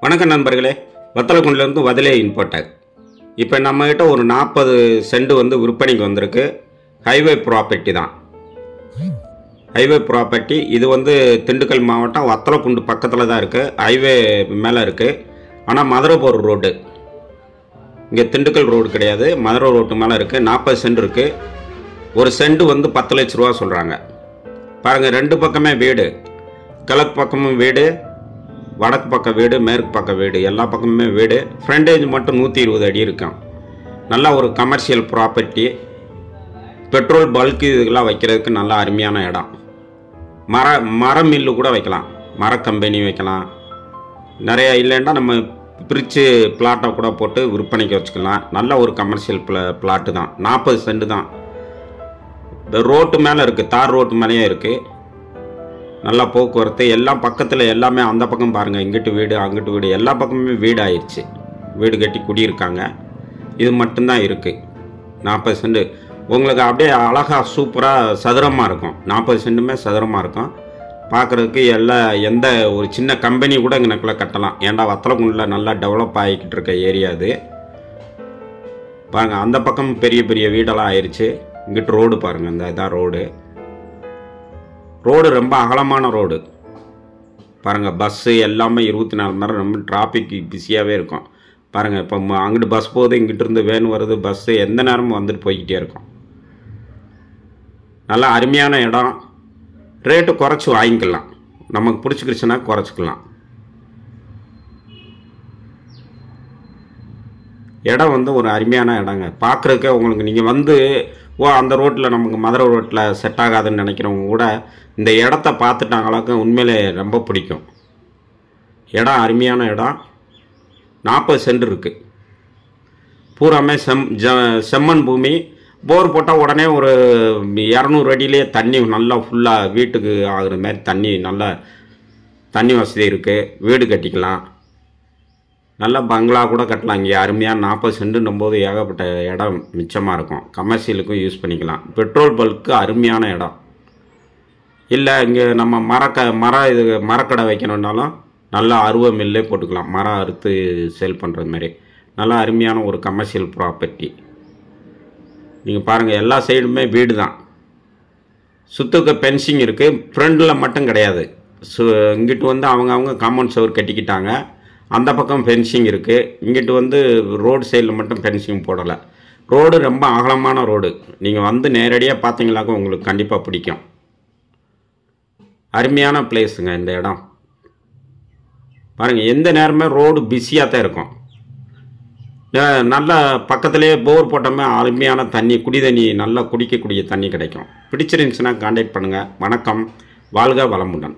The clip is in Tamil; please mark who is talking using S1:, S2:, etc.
S1: வணக்கம் நண்பர்களே, வத்தலக்குண்டிலிருந்து வதலே இன்போட்டக். இப்போ நம்மகிட்ட ஒரு 40 சென்ட் விற்பனைக்கு வந்திருக்கு. ஹைவே ப்ராப்பர்ட்டி தான். ஹைவே ப்ராப்பர்ட்டி இது திண்டுக்கல் மாவட்டம் வத்தலக்குண்டு பக்கத்தில் தான் இருக்குது. ஹைவே மேலே இருக்குது. ஆனால் மதுரை போகிற ரோடு, இங்கே திண்டுக்கல் ரோடு கிடையாது, மதுரை ரோட்டு மேலே இருக்குது. 40 சென்ட் இருக்குது. ஒரு சென்ட் 10 லட்ச ரூபா சொல்கிறாங்க. பாருங்கள், ரெண்டு பக்கமே வீடு, கிழக்கு பக்கமும் வீடு, வடக்கு பக்கம் வீடு, மேற்கு பக்கம் வீடு, எல்லா பக்கமுமே வீடு. ஃப்ரண்டேஜ் மட்டும் 120 அடி இருக்கும். நல்லா ஒரு கமர்ஷியல் ப்ராப்பர்ட்டி. பெட்ரோல் பல்க்கு இதுக்கெல்லாம் வைக்கிறதுக்கு நல்ல அருமையான இடம். மர மில்லு கூட வைக்கலாம், மர கம்பெனி வைக்கலாம். நிறையா இல்லைன்னா நம்ம பிரித்து பிளாட்டை கூட போட்டு விற்பனைக்கு வச்சுக்கலாம். நல்ல ஒரு கமர்ஷியல் பிளாட்டு தான். 40 சென்ட் தான். இந்த ரோட்டு மேலே இருக்குது, தார் ரோட்டு மேலேயே இருக்குது. நல்லா போக்குவரத்து எல்லாம் பக்கத்தில், எல்லாமே அந்த பக்கம் பாருங்கள், இங்கிட்டு வீடு அங்கிட்டு வீடு, எல்லா பக்கமுமே வீடு ஆயிடுச்சு. வீடு கட்டி குடியிருக்காங்க. இது மட்டும்தான் இருக்குது. 40 சென்ட் உங்களுக்கு அப்படியே அழகாக சூப்பராக சதுரமாக இருக்கும். 40 சென்ட்டுமே சதுரமாக இருக்கும். பார்க்குறதுக்கு எந்த ஒரு சின்ன கம்பெனி கூட இங்கனக்குள்ளே கட்டலாம். ஏன்டா வத்தலக்குண்டில் நல்லா டெவலப் ஆகிக்கிட்டு இருக்க ஏரியா அது. பாருங்கள், அந்த பக்கம் பெரிய பெரிய வீடெல்லாம் ஆயிடுச்சு. இங்கிட்டு ரோடு பாருங்கள், இந்த இதான் ரோடு. ரோடு ரொம்ப அகலமான ரோடு. பாருங்கள், பஸ்ஸு எல்லாமே 24 மணி நேரம் ரொம்ப டிராஃபிக் பிஸியாகவே இருக்கும். பாருங்கள், இப்போ அங்கிட்டு பஸ் போகுது, இங்கிட்டு இருந்து வேன் வருது, பஸ்ஸு எந்த நேரமும் வந்துட்டு போய்கிட்டே இருக்கும். நல்லா அருமையான இடம். ரேட்டு குறைச்சி வாங்கிக்கலாம். நமக்கு பிடிச்சிக்கிடுச்சுன்னா குறைச்சிக்கலாம். இடம் ஒரு அருமையான இடங்க. பார்க்குறதுக்கே உங்களுக்கு நீங்கள் அந்த ரோட்டில் நமக்கு மதுரை ரோட்டில் செட் ஆகாதுன்னு நினைக்கிறவங்க கூட இந்த இடத்த பார்த்துட்டாங்களாக்க உண்மையிலே ரொம்ப பிடிக்கும். இடம் அருமையான இடம். 40 சென்ட் இருக்குது. பூராமே செம்மண் பூமி. போர் போட்டால் உடனே ஒரு 200 அடியிலே தண்ணி நல்லா ஃபுல்லாக வீட்டுக்கு ஆகுற மாதிரி நல்லா தண்ணி வசதி இருக்குது. வீடு கட்டிக்கலாம். நல்லா பங்களா கூட கட்டலாம். இங்கே அருமையாக 40 சென்ட்டுன்னும் போது ஏகப்பட்ட இடம் மிச்சமாக இருக்கும். கமர்ஷியலுக்கும் யூஸ் பண்ணிக்கலாம். பெட்ரோல் பல்க்கு அருமையான இடம். இல்லை இங்கே நம்ம மரக்கடை வைக்கணுன்னாலும் நல்லா அருவ மில்லே போட்டுக்கலாம். மரம் அறுத்து சேல் பண்ணுறது மாதிரி நல்லா அருமையான ஒரு கமர்ஷியல் ப்ராப்பர்ட்டி. நீங்கள் பாருங்கள், எல்லா சைடுமே வீடு தான். சுற்றுக்கு பென்சிங் இருக்குது. ஃப்ரண்டில் மட்டும் கிடையாது. இங்கிட்டு அவங்க காம்பவுண்ட் சுவர் கட்டிக்கிட்டாங்க. அந்த பக்கம் ஃபென்சிங் இருக்குது. இங்கிட்டு ரோடு சைடில் மட்டும் ஃபென்சிங் போடலை. ரோடு ரொம்ப அகலமான ரோடு. நீங்கள் நேரடியாக பார்த்தீங்களாக்க உங்களுக்கு கண்டிப்பாக பிடிக்கும். அருமையான பிளேஸுங்க இந்த இடம். பாருங்கள், எந்த நேரமே ரோடு பிஸியாக தான் இருக்கும். நல்லா பக்கத்துலேயே போர் போட்டோமே அருமையான தண்ணி, குடி தண்ணி, நல்லா குடிக்கக்கூடிய தண்ணி கிடைக்கும். பிடிச்சிருந்துச்சுன்னா கான்டாக்ட் பண்ணுங்கள். வணக்கம். வாழ்க வளமுடன்.